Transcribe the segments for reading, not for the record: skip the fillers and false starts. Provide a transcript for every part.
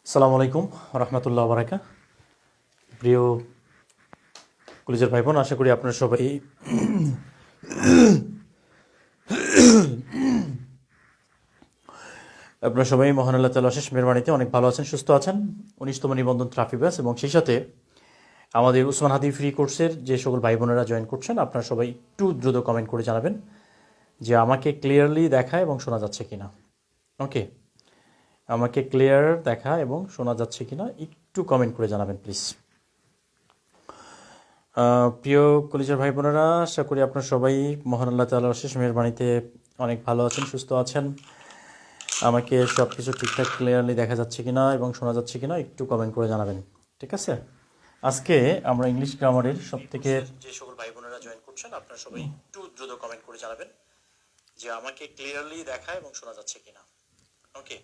আসসালামু আলাইকুম রহমতুল্লাহ বারাকা। প্রিয় কলেজের ভাই বোন, আশা করি আপনারা সবাই মহান আল্লাহ তাআলার অশেষ মেহেরবানিতে অনেক ভালো আছেন, সুস্থ আছেন। 19তম নিবন্ধন ট্রাফিক ব্যাস এবং সেই সাথে আমাদের উসমান হাদি ফ্রি কোর্সের যে সকল ভাই বোনেরা জয়েন করছেন, আপনারা সবাই একটু দ্রুত কমেন্ট করে জানাবেন যে আমাকে ক্লিয়ারলি দেখা এবং শোনা যাচ্ছে কিনা। ওকে, আমাকে ক্লিয়ার দেখা এবং শোনা যাচ্ছে কিনা একটু কমেন্ট করে জানাবেন প্লিজ। প্রিয় কলেজের ভাই বোনেরা, আশা করি আপনারা সবাই মহান আল্লাহ তাআলার অশেষ মেহেরবানিতে অনেক ভালো আছেন, সুস্থ আছেন। আমাকে সব কিছু ঠিকঠাক ক্লিয়ারলি দেখা যাচ্ছে কিনা এবং শোনা যাচ্ছে কিনা একটু কমেন্ট করে জানাবেন, ঠিক আছে? আজকে আমরা ইংলিশ গ্রামারের সব থেকে যে সকল ভাই বোনেরা জয়েন করছেন, আপনারা সবাই একটু দ্রুত কমেন্ট করে জানাবেন যে আমাকে ক্লিয়ারলি দেখা এবং শোনা যাচ্ছে কিনা। ওকে,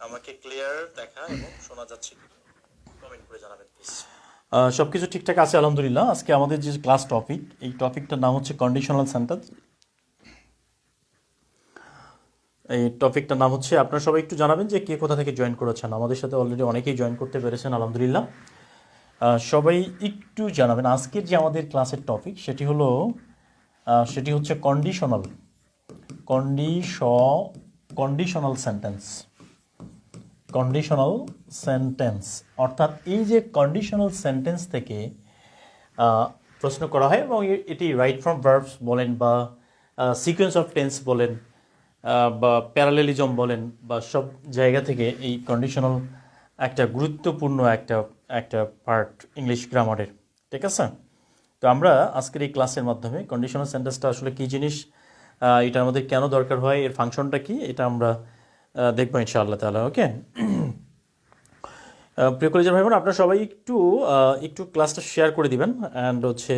আমাকে ক্লিয়ার দেখা এবং শোনা যাচ্ছে কিনা কমেন্ট করে জানাবেন প্লিজ। সব কিছু ঠিকঠাক আছে আলহামদুলিল্লাহ। আজকে আমাদের যে ক্লাস টপিক, এই টপিকটার নাম হচ্ছে কন্ডিশনাল সেন্টেন্স। এই টপিকটার নাম হচ্ছে, আপনারা সবাই একটু জানাবেন যে কে কোথা থেকে জয়েন করেছেন। আমাদের সাথে অলরেডি অনেকেই জয়েন করতে পেরেছেন আলহামদুলিল্লাহ। সবাই একটু জানাবেন। আজকের যে আমাদের ক্লাসের টপিক সেটি হচ্ছে কন্ডিশনাল সেন্টেন্স। কন্ডিশনাল সেন্টেন্স অর্থাৎ এই যে কন্ডিশনাল সেন্টেন্স থেকে প্রশ্ন করা হয় এবং এটি রাইট ফ্রম ভার্বস বলেন বা সিকোয়েন্স অফ টেন্স বলেন বা প্যারালেলিজম বলেন বা সব জায়গা থেকে এই কন্ডিশনাল একটা গুরুত্বপূর্ণ একটা পার্ট ইংলিশ গ্রামারের, ঠিক আছে? তো আমরা আজকের এই ক্লাসের মাধ্যমে কন্ডিশনাল সেন্টেন্সটা আসলে কী জিনিস, এটা আমাদের কেন দরকার হয়, এর ফাংশনটা কি, এটা আমরা দেখবো ইনশাআল্লাহ তাআলা। ওকে, প্রিয় কলেজের ভাই বোন, আপনারা সবাই একটু ক্লাসটা শেয়ার করে দিবেন অ্যান্ড হচ্ছে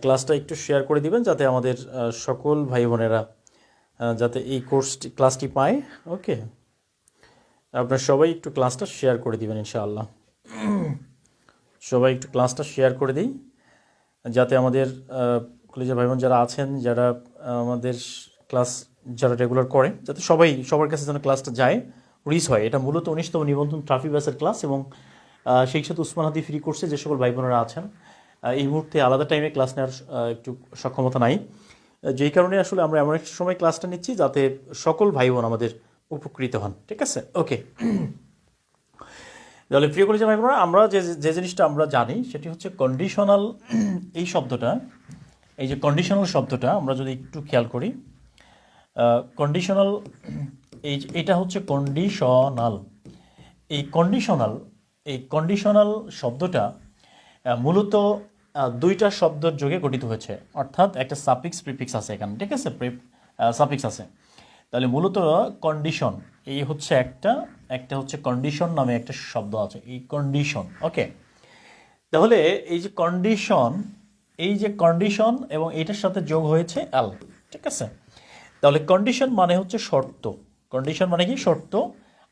ক্লাসটা একটু শেয়ার করে দিবেন যাতে আমাদের সকল ভাই বোনেরা যাতে এই ক্লাসটি পায়। ওকে, আপনারা সবাই একটু ক্লাসটা শেয়ার করে দিবেন ইনশাআল্লাহ। সবাই একটু ক্লাসটা শেয়ার করে দিই যাতে আমাদের কলেজের ভাই বোন যারা আছেন, যারা আমাদের ক্লাস যারা রেগুলার করে, যাতে সবার কাছে যেন ক্লাসটা যায়, রিচ হয়। এটা মূলত 19তম নিবন্ধন ট্রাফিক ব্যাসের ক্লাস এবং সেই সাথে উসমান হাদি ফ্রি কোর্সে যে সকল ভাই বোনেরা আছেন এই মুহূর্তে আলাদা টাইমে ক্লাস নেওয়ার একটু সক্ষমতা নাই, যেই কারণে আসলে আমরা এমন একটা সময় ক্লাসটা নিচ্ছি যাতে সকল ভাই বোন আমাদের উপকৃত হন, ঠিক আছে? ওকে, তাহলে প্রিয় কলেজের ভাই বোনেরা, আমরা যে জিনিসটা আমরা জানি সেটি হচ্ছে কন্ডিশনাল। এই শব্দটা, এই যে কন্ডিশনাল শব্দটা আমরা যদি একটু খেয়াল করি, কন্ডিশনাল এটা হচ্ছে কন্ডিশনাল। এই কন্ডিশনাল শব্দটা মূলত দুইটা শব্দের যোগে গঠিত হয়েছে, অর্থাৎ একটা সাফিক্স প্রিফিক্স আছে এখানে, ঠিক আছে? সাফিক্স আছে। তাহলে মূলত কন্ডিশন এই হচ্ছে একটা হচ্ছে কন্ডিশন নামে একটা শব্দ আছে, এই কন্ডিশন। ওকে, তাহলে এই যে কন্ডিশন এবং এটার সাথে যোগ হয়েছে এল, ঠিক আছে? তাহলে কন্ডিশন মানে হচ্ছে শর্ত, কন্ডিশন মানে কি শর্ত,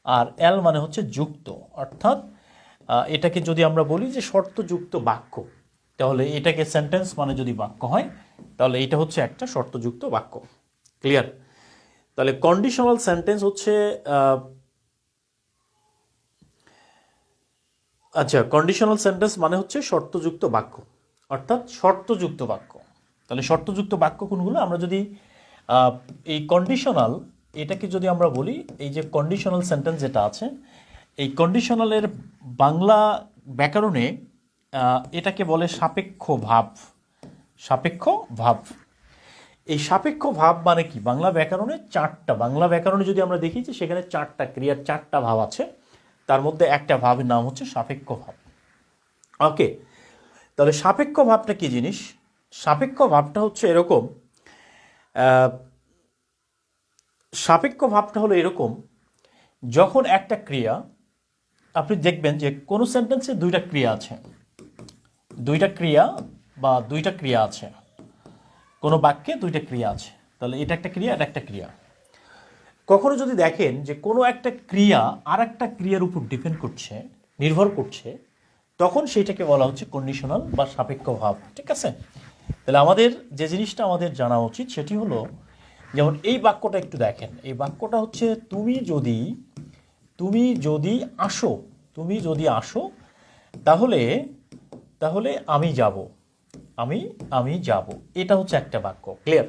আর এল মানে হচ্ছে যুক্ত। অর্থাৎ এটাকে যদি আমরা বলি যে শর্তযুক্ত বাক্য, তাহলে এটাকে সেন্টেন্স মানে যদি বাক্য হয় তাহলে এটা হচ্ছে একটা শর্তযুক্ত বাক্য। ক্লিয়ার? তাহলে কন্ডিশনাল সেন্টেন্স হচ্ছে কন্ডিশনাল সেন্টেন্স মানে হচ্ছে শর্তযুক্ত বাক্য, অর্থাৎ শর্তযুক্ত বাক্য। তাহলে শর্তযুক্ত বাক্য কোনগুলো? আমরা যদি এই কন্ডিশনাল এটাকে যদি আমরা বলি, এই যে কন্ডিশনাল সেন্টেন্স যেটা আছে, এই কন্ডিশনালের বাংলা ব্যাকরণে এটাকে বলে সাপেক্ষ ভাব। সাপেক্ষ ভাব, এই সাপেক্ষ ভাব মানে কি? বাংলা ব্যাকরণে যদি আমরা দেখি যে সেখানে ক্রিয়ার চারটা ভাব আছে, তার মধ্যে একটা ভাবের নাম হচ্ছে সাপেক্ষ ভাব। ওকে, তাহলে সাপেক্ষ ভাবটা কি জিনিস? সাপেক্ষ ভাবটা হচ্ছে এরকম, সাপেক্ষ ভাবটা হলো এরকম, যখন একটা ক্রিয়া, আপনি দেখবেন যে কোনো সেন্টেন্সে দুইটা ক্রিয়া আছে, কোনো বাক্যে দুইটা ক্রিয়া আছে। তাহলে এটা একটা ক্রিয়া, এটা একটা ক্রিয়া। কখনো যদি দেখেন যে কোনো একটা ক্রিয়া আর একটা ক্রিয়ার উপর নির্ভর করছে, তখন সেইটাকে বলা হচ্ছে কন্ডিশনাল বা সাপেক্ষ ভাব, ঠিক আছে? তাহলে আমাদের যে জিনিসটা আমাদের জানা উচিত সেটি হলো যেমন এই বাক্যটা একটু দেখেন, এই বাক্যটা হচ্ছে তুমি যদি আসো, তুমি যদি আসো তাহলে তাহলে আমি যাব, আমি যাব, এটা হচ্ছে একটা বাক্য। ক্লিয়ার?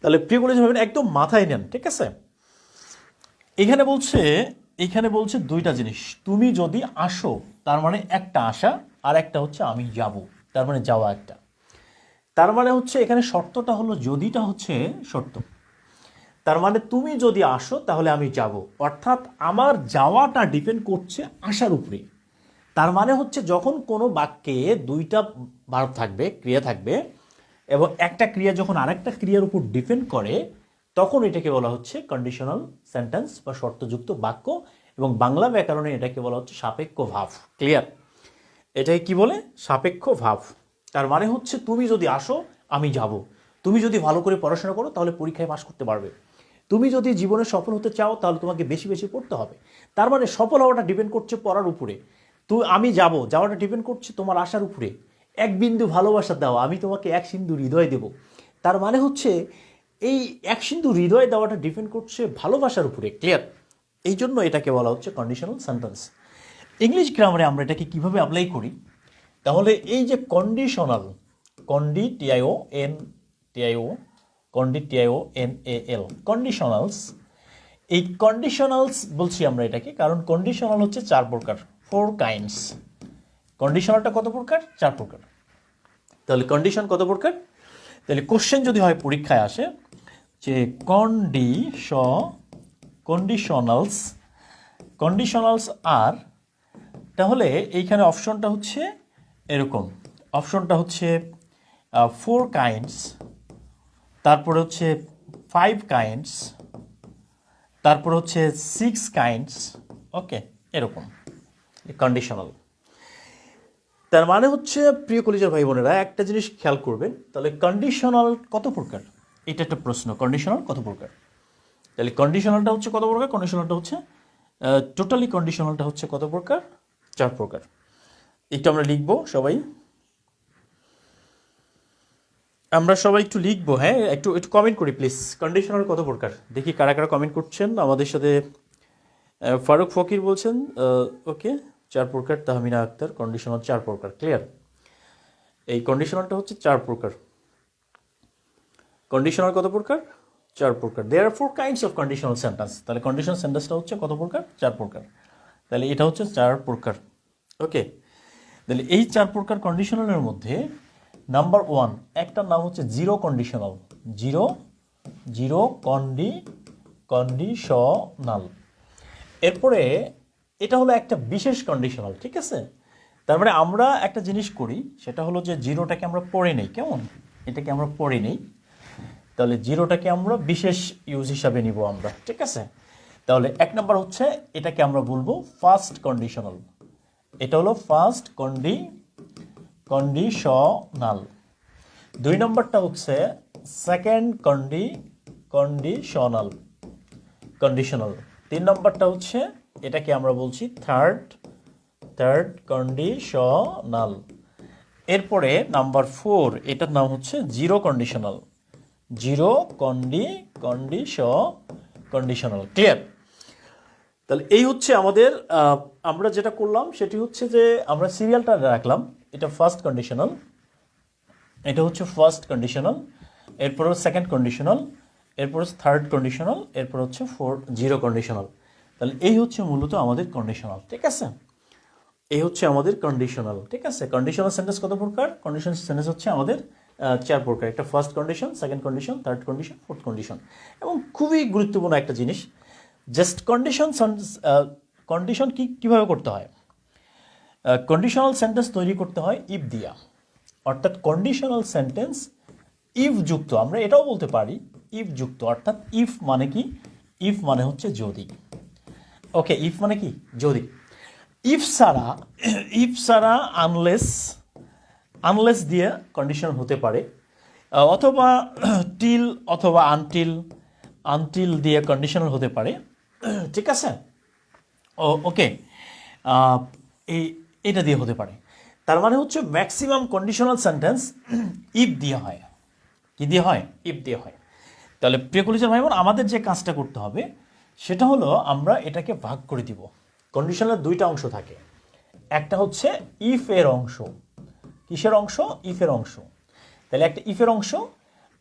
তাহলে প্রিয় কলেজ ভাবেন একদম মাথায় নেন, ঠিক আছে? এখানে বলছে দুইটা জিনিস, তুমি যদি আসো তার মানে একটা আসা, আর একটা হচ্ছে আমি যাব, তার মানে যাওয়া একটা। তার মানে হচ্ছে এখানে শর্তটা হলো, যদিটা হচ্ছে শর্ত। তার মানে তুমি যদি আসো তাহলে আমি যাব, অর্থাৎ আমার যাওয়াটা ডিপেন্ড করছে আসার উপরে। তার মানে হচ্ছে যখন কোনো বাক্যে দুইটা ভার্ব থাকবে, ক্রিয়া থাকবে, এবং একটা ক্রিয়া যখন আরেকটা ক্রিয়ার উপর ডিপেন্ড করে, তখন এটাকে বলা হচ্ছে কন্ডিশনাল সেন্টেন্স বা শর্তযুক্ত বাক্য, এবং বাংলা ব্যাকরণে এটাকে বলা হচ্ছে সাপেক্ষ ভাব। ক্লিয়ার? এটাকে কি বলে? সাপেক্ষ ভাব। তার মানে হচ্ছে তুমি যদি আসো আমি যাব, তুমি যদি ভালো করে পড়াশোনা করো তাহলে পরীক্ষায় পাশ করতে পারবে, তুমি যদি জীবনে সফল হতে চাও তাহলে তোমাকে বেশি বেশি পড়তে হবে। তার মানে সফল হওয়াটা ডিপেন্ড করছে পড়ার উপরে। আমি যাব, যাওয়াটা ডিপেন্ড করছে তোমার আশার উপরে। এক বিন্দু ভালোবাসা দাও, আমি তোমাকে এক সিন্ধু হৃদয় দেব। তার মানে হচ্ছে এই এক সিন্ধু হৃদয় দেওয়াটা ডিপেন্ড করছে ভালোবাসার উপরে। ক্লিয়ার? এই জন্য এটাকে বলা হচ্ছে কন্ডিশনাল সেন্টেন্স। ইংলিশ গ্রামারে আমরা এটাকে কিভাবে অ্যাপ্লাই করি? তাহলে এই যে কন্ডিশনাল, কন্ডিটিআইও কন্ডিশনালস, এই কন্ডিশনালস বলছি আমরা এটাকে, কারণ কন্ডিশনাল হচ্ছে 4 প্রকার, 4 কাইন্ডস। কন্ডিশনালটা কত প্রকার? 4 প্রকার। তাহলে কন্ডিশন কত প্রকার? তাহলে কোশ্চেন যদি হয় পরীক্ষায় আসে যে কন্ডিশনালস আর, তাহলে এইখানে অপশনটা হচ্ছে এরকম, অপশনটা হচ্ছে 4 কাইন্ডস, তারপরে হচ্ছে 5 কাইন্ডস, তারপর হচ্ছে 6 কাইন্ডস। ওকে, এরকম কন্ডিশনাল। তার মানে হচ্ছে প্রিয় কলেজের ভাই বোনেরা একটা জিনিস খেয়াল করবেন, তাহলে কন্ডিশনাল কত প্রকার, এটা একটা প্রশ্ন। কন্ডিশনাল কত প্রকার? তাহলে কন্ডিশনালটা হচ্ছে কত প্রকার? কন্ডিশনালটা হচ্ছে টোটালি কন্ডিশনালটা হচ্ছে কত প্রকার? 4 প্রকার। একটু আমরা লিখবো সবাই, আমরা সবাই একটু লিখবো, হ্যাঁ, একটু একটু কমেন্ট করি প্লিজ। কন্ডিশনাল কত প্রকার দেখি কারা কারা কমেন্ট করছেন আমাদের সাথে। ফারুক ফকির বলছেন ওকে 4 প্রকার, তাহমিনা আক্তার কন্ডিশনাল 4 প্রকার। ক্লিয়ার? এই কন্ডিশনালটা হচ্ছে 4 প্রকার। কন্ডিশনাল কত প্রকার? 4 প্রকার। দেয়ার আর 4 কাইন্ডস অফ কন্ডিশনাল সেন্টেন্স। তাহলে কন্ডিশনাল সেন্টেন্সটা হচ্ছে কত প্রকার? 4 প্রকার। তাহলে এটা হচ্ছে 4 প্রকার। ওকে, তাহলে এই 4 প্রকার কন্ডিশনালের মধ্যে নাম্বার 1 একটার নাম হচ্ছে জিরো কন্ডিশনাল। Zero conditional. এরপরে এটা হলো একটা বিশেষ কন্ডিশনাল, ঠিক আছে? তার মানে আমরা একটা জিনিস করি, সেটা হলো যে জিরোটাকে আমরা পড়ে নেই, কেমন? এটাকে আমরা পড়ে নেই, তাহলে জিরোটাকে আমরা বিশেষ ইউজ হিসাবে নিব আমরা, ঠিক আছে? তাহলে 1 নাম্বার হচ্ছে এটাকে আমরা বলবো ফার্স্ট কন্ডিশনাল। এটা হলো ফার্স্ট কন্ডিশনাল। 2 নম্বরটা হচ্ছে সেকেন্ড কন্ডিশনাল। 3 নম্বরটা হচ্ছে এটাকে আমরা বলছি থার্ড কন্ডিশনাল। এরপরে নাম্বার 4 এটার নাম হচ্ছে জিরো কন্ডিশনাল। কন্ডিশনাল। ক্লিয়ার? তাহলে এই হচ্ছে আমাদের আমরা যেটা করলাম সেটি হচ্ছে যে আমরা সিরিয়ালটা রাখলাম। এটা ফার্স্ট কন্ডিশনাল, এটা হচ্ছে ফার্স্ট কন্ডিশনাল, এরপর সেকেন্ড কন্ডিশনাল, এরপর থার্ড কন্ডিশনাল, এরপর হচ্ছে জিরো কন্ডিশনাল। তাহলে এই হচ্ছে মূলত আমাদের কন্ডিশনাল, ঠিক আছে? এই হচ্ছে আমাদের কন্ডিশনাল, ঠিক আছে? কন্ডিশনাল সেন্টেন্স কত প্রকার? কন্ডিশনাল সেন্টেন্স হচ্ছে আমাদের 4 প্রকার। একটা first condition, second condition, third condition, fourth condition. এবং খুবই গুরুত্বপূর্ণ একটা জিনিস, জাস্ট কন্ডিশন কীভাবে করতে হয়? কন্ডিশনাল সেন্টেন্স তৈরি করতে হয় ইফ দিয়া, অর্থাৎ কন্ডিশনাল সেন্টেন্স ইফ যুক্ত। আমরা এটাও বলতে পারি ইফ যুক্ত, অর্থাৎ ইফ মানে কি? ইফ মানে হচ্ছে যদি। ওকে, ইফ মানে কি? যদি। ইফ ছাড়া আনলেস দিয়ে কন্ডিশন হতে পারে, অথবা টিল অথবা আনটিল দিয়ে কন্ডিশনাল হতে পারে, ঠিক আছে? ওকে, এটা দিয়ে হতে পারে। তার মানে হচ্ছে ম্যাক্সিমাম কন্ডিশনাল সেন্টেন্স ইফ দিয়ে হয়। কি দিয়ে হয়? ইফ দিয়ে হয়। তাহলে প্রিয় কলিজার ভাই বোন, আমাদের যে কাজটা করতে হবে সেটা হলো আমরা এটাকে ভাগ করে দিব। কন্ডিশনালের দুইটা অংশ থাকে, একটা হচ্ছে ইফ এর অংশ। কিসের অংশ? ইফের অংশ। তাহলে একটা ইফের অংশ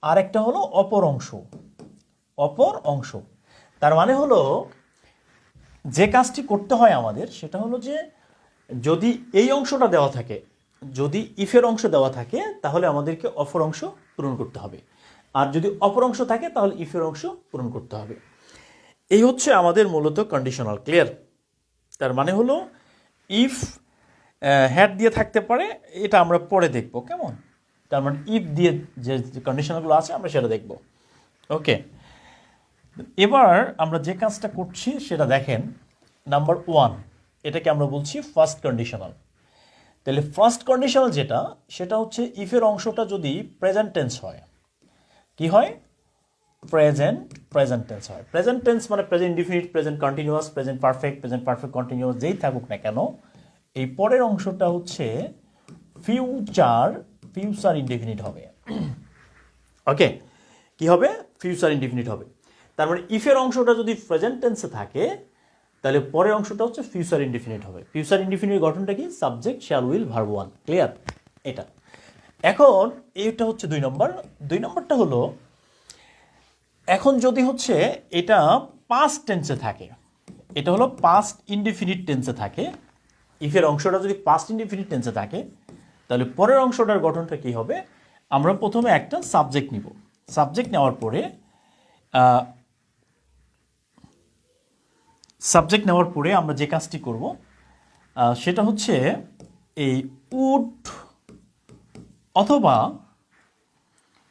আর একটা হলো অপর অংশ। অপর অংশ তার মানে হলো যে কাজটি করতে হয় আমাদের সেটা হলো যে যদি এই অংশটা দেওয়া থাকে, যদি ইফের অংশ দেওয়া থাকে তাহলে আমাদেরকে অপর অংশ পূরণ করতে হবে, আর যদি অপর অংশ থাকে তাহলে ইফের অংশ পূরণ করতে হবে। এই হচ্ছে আমাদের মূলত কন্ডিশনাল। ক্লিয়ার? তার মানে হলো ইফ হ্যাড দিয়ে থাকতে পারে, এটা আমরা পরে দেখব, কেমন? তার মানে ইফ দিয়ে যে কন্ডিশনালগুলো আছে আমরা সেটা দেখব। ওকে, এবার আমরা যে কাজটা করছি সেটা দেখেন। নাম্বার 1, এটাকে আমরা বলছি ফার্স্ট কন্ডিশনাল। তাহলে ফার্স্ট কন্ডিশনাল যেটা, সেটা হচ্ছে ইফের অংশটা যদি প্রেজেন্ট টেন্স হয়। কি হয়? প্রেজেন্ট টেন্স হয়। প্রেজেন্ট টেন্স মানে present indefinite, present continuous, present perfect continuous, যেই থাকুক না কেন, এই পরের অংশটা হচ্ছে ফিউচার ইনডিফিনিট হবে। ওকে, কি হবে? ফিউচার ইনডিফিনিট হবে। তার মানে ইফের অংশটা যদি প্রেজেন্ট টেন্সে থাকে তাহলে পরের অংশটা হচ্ছে ফিউচার ইনডিফিনিট হবে। ফিউচার ইনডিফিনিট গঠনটা কি? Subject, shall, will, verb 1। Clear? এটা এখন এইটা হচ্ছে 2 নম্বর। 2 নম্বরটা হলো এখন যদি হচ্ছে এটা পাস্ট টেন্সে থাকে, এটা হলো পাস্ট ইনডিফিনিট টেন্সে থাকে, ইফের অংশটা যদি পাস্ট ইনডিফিনিট টেন্সে থাকে তাহলে পরের অংশটার গঠনটা কি হবে? আমরা প্রথমে একটা সাবজেক্ট নিব। সাবজেক্ট নেওয়ার পরে আমরা যে কাজটি করব সেটা হচ্ছে এই উড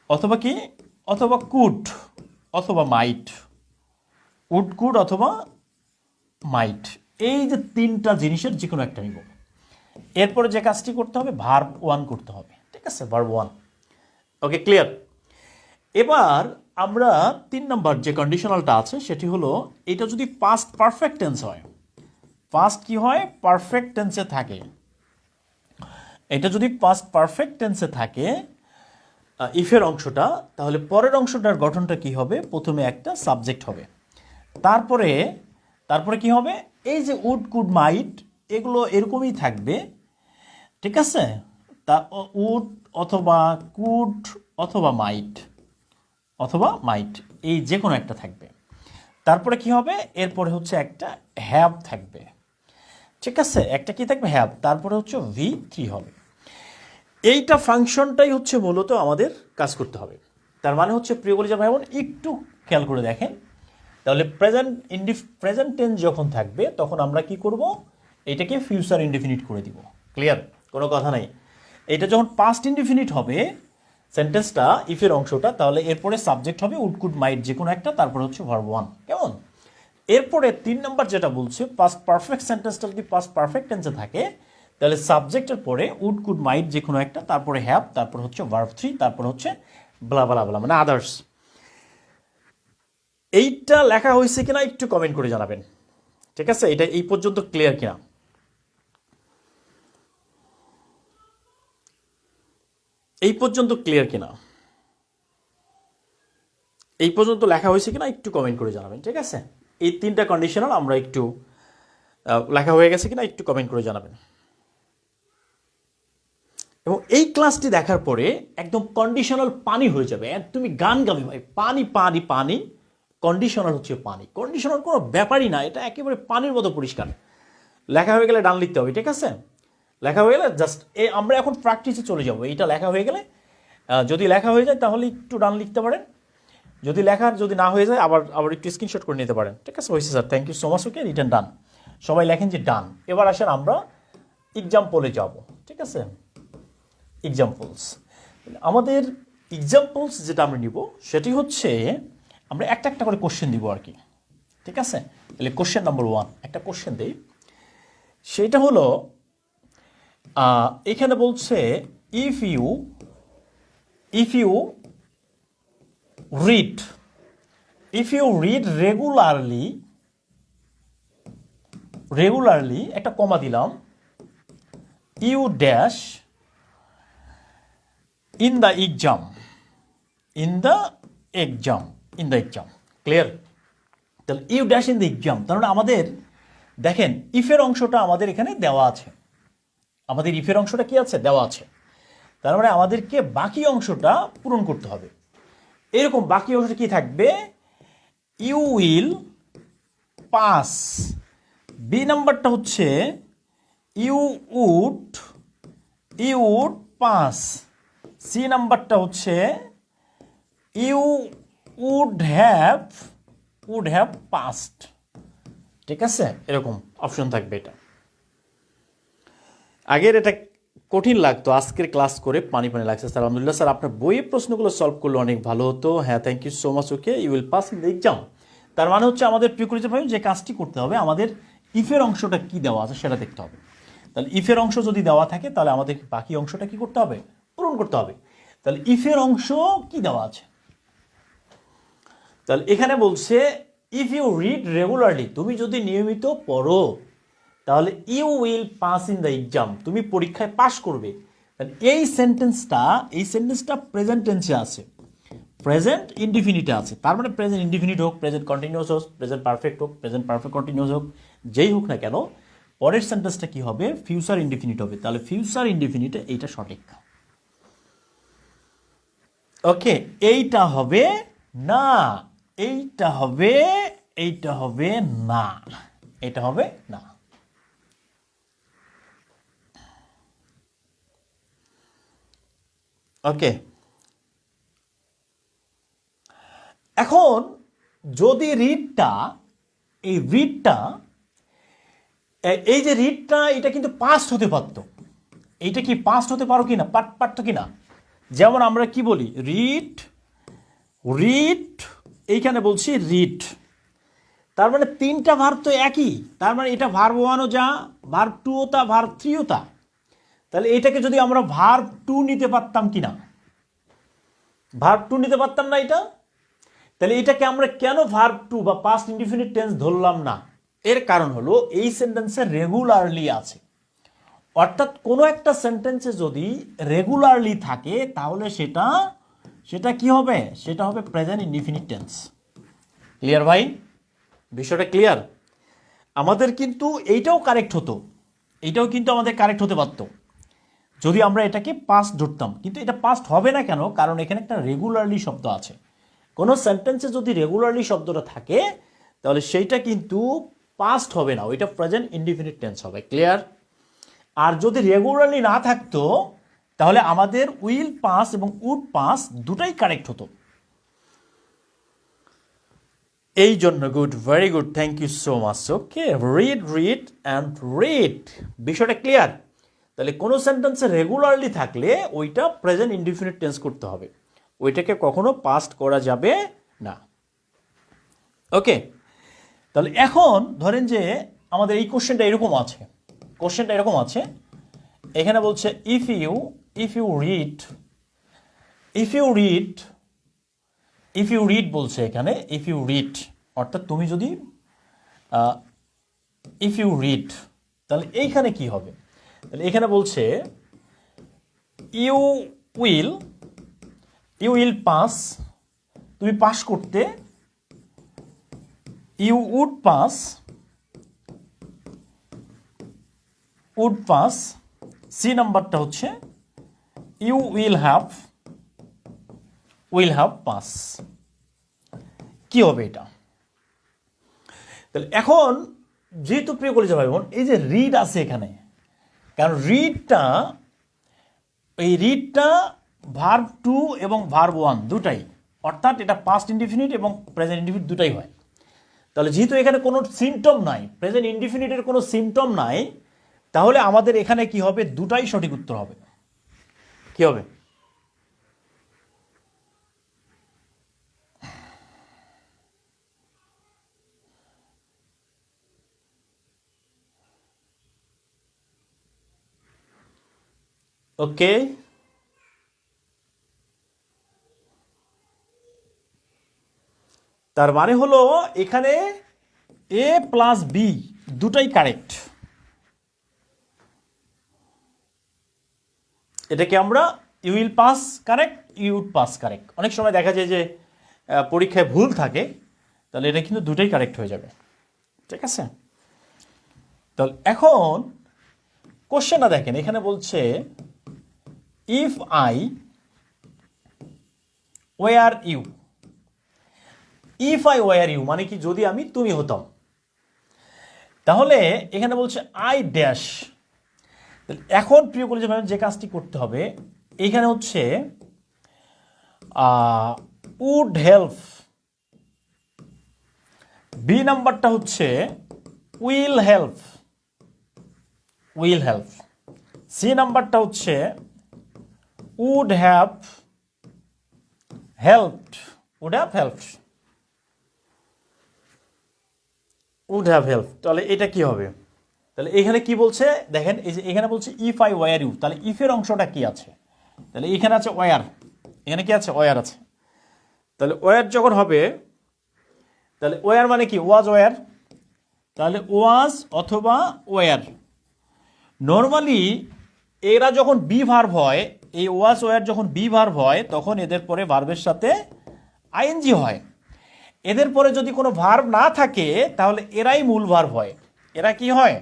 অথবা কি, অথবা কুড অথবা মাইট, উড কুড অথবা মাইট, এই যে 3টা জিনিসের যে কোনো একটা নিব। এরপরে যে কাজটি করতে হবে ভার্ব 1 করতে হবে। ঠিক আছে? ভার্ব 1। ওকে, ক্লিয়ার? এবার আমরা 3 নম্বর যে কন্ডিশনালটা আছে সেটি হলো এটা যদি পাস্ট পারফেক্ট টেন্স হয়, পাস্ট কি হয়? পারফেক্ট টেন্সে থাকে। এটা যদি পাস্ট পারফেক্ট টেন্সে থাকে ইফের অংশটা, তাহলে পরের অংশটার গঠনটা কি হবে? প্রথমে একটা সাবজেক্ট হবে, তারপরে কি হবে? এই যে উড কুড মাইট এগুলো এরকমই থাকবে। ঠিক আছে? তা উড অথবা কুড অথবা মাইট এই যে কোনো একটা থাকবে। তারপরে কি হবে? এরপরে হচ্ছে একটা হ্যাভ থাকবে। ঠিক আছে? একটা কি থাকবে? হ্যাভ। তারপরে হচ্ছে V3 হবে। এইটা ফাংশনটাই হচ্ছে মূলত আমাদের কাজ করতে হবে। তার মানে হচ্ছে প্রিয় কলিজার ভাই বোন, একটু খেয়াল করে দেখেন। তাহলে প্রেজেন্ট টেন্স যখন থাকবে তখন আমরা কি করব? এটাকে ফিউচার ইনডিফিনিট করে দিব। ক্লিয়ার? কোনো কথা নাই। এটা যখন পাস্ট ইনডিফিনিট হবে সেন্টেন্সটা, ইফের অংশটা, তাহলে এরপরে সাবজেক্ট হবে উড কুড মাইট যে কোনো একটা, তারপরে হচ্ছে ভার্ব 1। কেমন? এরপরে 3 নম্বর যেটা বলছে পাস্ট পারফেক্ট সেন্টেন্সটা যদি পাস্ট পারফেক্ট টেন্সে থাকে তাহলে সাবজেক্টের পরে উড কুড মাইট যে কোনো একটা, তারপরে হ্যাভ, তারপর হচ্ছে ভার্ব 3, তারপর হচ্ছে ব্লা ব্লা ব্লা মানে আদার্স। এইটা লেখা হয়েছে কিনা একটু কমেন্ট করে জানাবেন। ঠিক আছে? এটা এই পর্যন্ত ক্লিয়ার কিনা? এই পর্যন্ত ক্লিয়ার কিনা? এই পর্যন্ত লেখা হয়েছে কিনা একটু কমেন্ট করে জানাবেন। ঠিক আছে? এই 3টা কন্ডিশনাল আমরা একটু লেখা হয়ে গেছে কিনা একটু কমেন্ট করে জানাবেন। এবং এই ক্লাসটি দেখার পরে একদম কন্ডিশনাল পানি হয়ে যাবে। তুমি গান গাবে ভাই, পানি পানি পানি। কন্ডিশনাল হচ্ছে পানি, কন্ডিশনাল কোনো ব্যাপারই না, এটা একেবারে পানির মতো পরিষ্কার। লেখা হয়ে গেলে ডান লিখতে হবে। ঠিক আছে? লেখা হয়ে গেলে জাস্ট আমরা এখন প্র্যাকটিসে চলে যাবো। এইটা লেখা হয়ে গেলে যদি লেখা হয়ে যায় তাহলে একটু ডান লিখতে পারেন, যদি না হয়ে যায় আবার একটু স্ক্রিনশট করে নিতে পারেন। ঠিক আছে? হয়েছে sir, thank you so much. Okay, return done. সবাই লেখেন যে ডান। এবার আসেন আমরা এক্সাম্পলে যাব। ঠিক আছে? এক্সাম্পলস, আমাদের এক্সাম্পলস যেটা আমরা নিব সেটি হচ্ছে আমরা একটা একটা করে কোশ্চেন দিব আর কি। ঠিক আছে? তাহলে কোশ্চেন নাম্বার 1 একটা কোশ্চেন দিই। সেটা হলো এখানে বলছে ইফ ইউ রিড রেগুলারলি একটা কমা দিলাম, you dash in the exam in the exam. Clear? তাহলে you dash in the exam, তার মানে আমাদের দেখেন ইফের অংশটা আমাদের এখানে দেওয়া আছে, আমাদের ইফের অংশটা কি আছে, দেওয়া আছে। তার মানে আমাদেরকে বাকি অংশটা পূরণ করতে হবে। এরকম বাকি অংশটা কি থাকবে, ইউ উইল পাস, বি নাম্বারটা হচ্ছে ইউ উড পাস, সি নাম্বারটা হচ্ছে ইউ উড হ্যাভ পাসড। ঠিক আছে, এরকম অপশন থাকবে। এটা আগের এটা কঠিন লাগতো, আজকের ক্লাস করে পানি পানি লাগছে স্যার। আলহামদুলিল্লাহ স্যার, আপনার বইয়ের প্রশ্নগুলো সলভ করলে অনেক ভালো হতো। হ্যাঁ, thank you so much. Okay, you will pass in the exam. তার মানে হচ্ছে আমাদের প্রিকোরিটি ভাবে যে কাজটি করতে হবে, আমাদের ইফের অংশটা কি দেওয়া আছে সেটা দেখতে হবে। তাহলে ইফের অংশ যদি দেওয়া থাকে তাহলে আমাদের বাকি অংশটা কি করতে হবে, পূরণ করতে হবে। তাহলে ইফের অংশ কি দেওয়া আছে, তাহলে এখানে বলছে ইফ ইউ রিড রেগুলারলি, তুমি যদি নিয়মিত পড়ো তাহলে you will pass in the exam, তুমি পরীক্ষায় পাস করবে। এই সেন্টেন্সটা প্রেজেন্ট টেন্সে আছে, প্রেজেন্ট ইনডিফিনিটে আছে। তার মানে প্রেজেন্ট ইনডিফিনিট হোক, প্রেজেন্ট কন্টিনিউয়াস হোক, প্রেজেন্ট পারফেক্ট হোক, প্রেজেন্ট পারফেক্ট কন্টিনিউয়াস হোক, যেই হোক না কেন, পরের সেন্টেন্সটা কি হবে, ফিউচার ইনডিফিনিট হবে। তাহলে ফিউচার ইনডিফিনিটে এইটা সঠিক। ওকে, এইটা হবে না, এইটা হবে না, এটা হবে না। ওকে, এখন যদি এই যে রিডটা এটা কিন্তু পাস্ট হতে পারতো, এইটা কি পাস্ট হতে পারো কিনা, পারতো কিনা? যেমন আমরা কি বলি, রিড, এইখানে বলছি রিড, তার মানে তিনটা ভার্ব তো একই, তার মানে এটা ভার্ব ওয়ানও যা, ভার্ব টুও তা, ভার্ব থ্রিও তা। তাহলে এটাকে যদি আমরা ভার্ব টু নিতে পারতাম কিনা, ভার্ব টু নিতে পারতাম না এটা, তাহলে এটাকে আমরা কেন ভার্ব টু বা পাস্ট ইনডিফিনিট টেন্স ধরলাম না? এর কারণ হলো এই সেন্টেন্সে রেগুলারলি আছে, অর্থাৎ কোনো একটা সেন্টেন্সে যদি রেগুলারলি থাকে তাহলে সেটা কি হবে, সেটা হবে প্রেজেন্ট ইনডিফিনিট টেন্স। ক্লিয়ার ভাই, বিষয়টা ক্লিয়ার? আমাদের কিন্তু এইটাও কারেক্ট হতো, এইটাও কিন্তু আমাদের কারেক্ট হতে পারতো যদি আমরা এটাকে পাস্ট ধরতাম, কিন্তু এটা পাস্ট হবে না কেন, কারণ এখানে একটা রেগুলারলি শব্দ আছে। কোনো সেন্টেন্সে যদি রেগুলারলি শব্দটা থাকে তাহলে সেইটা কিন্তু পাস্ট হবে না, ওইটা প্রেজেন্ট ইনডিফিনিট টেন্স হবে। ক্লিয়ার? আর যদি রেগুলারলি না থাকতো তাহলে আমাদের উইল পাস এবং উড পাস দুটাই কারেক্ট হতো। এই জন্য good, very good, thank you so much. Okay, read and read, বিষয়টা ক্লিয়ার? তাহলে কোনো সেন্টেন্সে রেগুলারলি থাকলে ওইটা প্রেজেন্ট ইনডিফিনিট টেন্স করতে হবে, ওইটাকে কখনো পাস্ট করা যাবে না। ওকে, তাহলে এখন ধরেন যে আমাদের এই কোশ্চেনটা এরকম আছে, এখানে বলছে ইফ ইউ রিড বলছে এখানে, ইফ ইউ রিড অর্থাৎ তুমি যদি ইফ ইউ রিড, তাহলে এইখানে কি হবে, তাহলে এখানে বলছে ইউ উইল পাস, তুমি পাস করতে, ইউ উড পাস, সি নাম্বারটা হচ্ছে ইউ উইল হ্যাভ পাস। কি হবে এটা? তাহলে এখন যেহেতু প্রিয় কলেজে ভাই বোন, এই যে রিড আছে এখানে, কারণ রিডটা ভার্ব টু এবং ভার্ব ওয়ান দুটাই, অর্থাৎ এটা পাস্ট ইনডিফিনিট এবং প্রেজেন্ট ইনডিফিনিট দুটাই হয়। তাহলে যেহেতু এখানে কোনো সিমটম নাই, প্রেজেন্ট ইনডিফিনিটের কোনো সিমটম নাই, তাহলে আমাদের এখানে কি হবে, দুটাই সঠিক উত্তর হবে। কি হবে? ওকে, তার মানে হলো এখানে এ প্লাস বি দুটাই কারেক্ট। এটাকে আমরা you will pass correct, you would pass correct. অনেক সময় দেখা যায় যে পরীক্ষায় ভুল থাকে তাহলে এটা কিন্তু দুটোই কারেক্ট হয়ে যাবে, ঠিক আছে? তাহলে এখন কোশ্চেনটা দেখেন, এখানে বলছে if I were you, if I were you মানে কি, যদি আমি তুমি হতাম। তাহলে এখানে বলছে আই ড্যাশ। এখন প্রিয় কলেজে ভাই যে কাজটি করতে হবে, এখানে হচ্ছে উড হেল্প, বি নাম্বারটা হচ্ছে will help, will help, c নাম্বারটা হচ্ছে would have helped, would have helped, would have help. তাহলে এটা কি হবে? তাহলে এখানে কি বলছে দেখেন, এই যে এখানে বলছে ইফ আই ওয়ার ইউ, তাহলে ইফের অংশটা কি আছে? তাহলে এখানে আছে ওয়ার, এখানে কি আছে? ওয়ার আছে। তাহলে ওয়ার যখন হবে, তাহলে ওয়ার মানে কি? ওয়াজ ওয়ার, তাহলে ওয়াজ অথবা ওয়ার। নর্মালি এরা যখন বি ভার্ব হয়, এই ওয়াজ ওয়ার যখন বি ভার্ব হয়, তখন এদের পরে ভার্বের সাথে আইএনজি হয়। এদের পরে যদি কোনো ভার্ব না থাকে তাহলে এরাই মূল ভার্ব হয়। এরা কি হয়?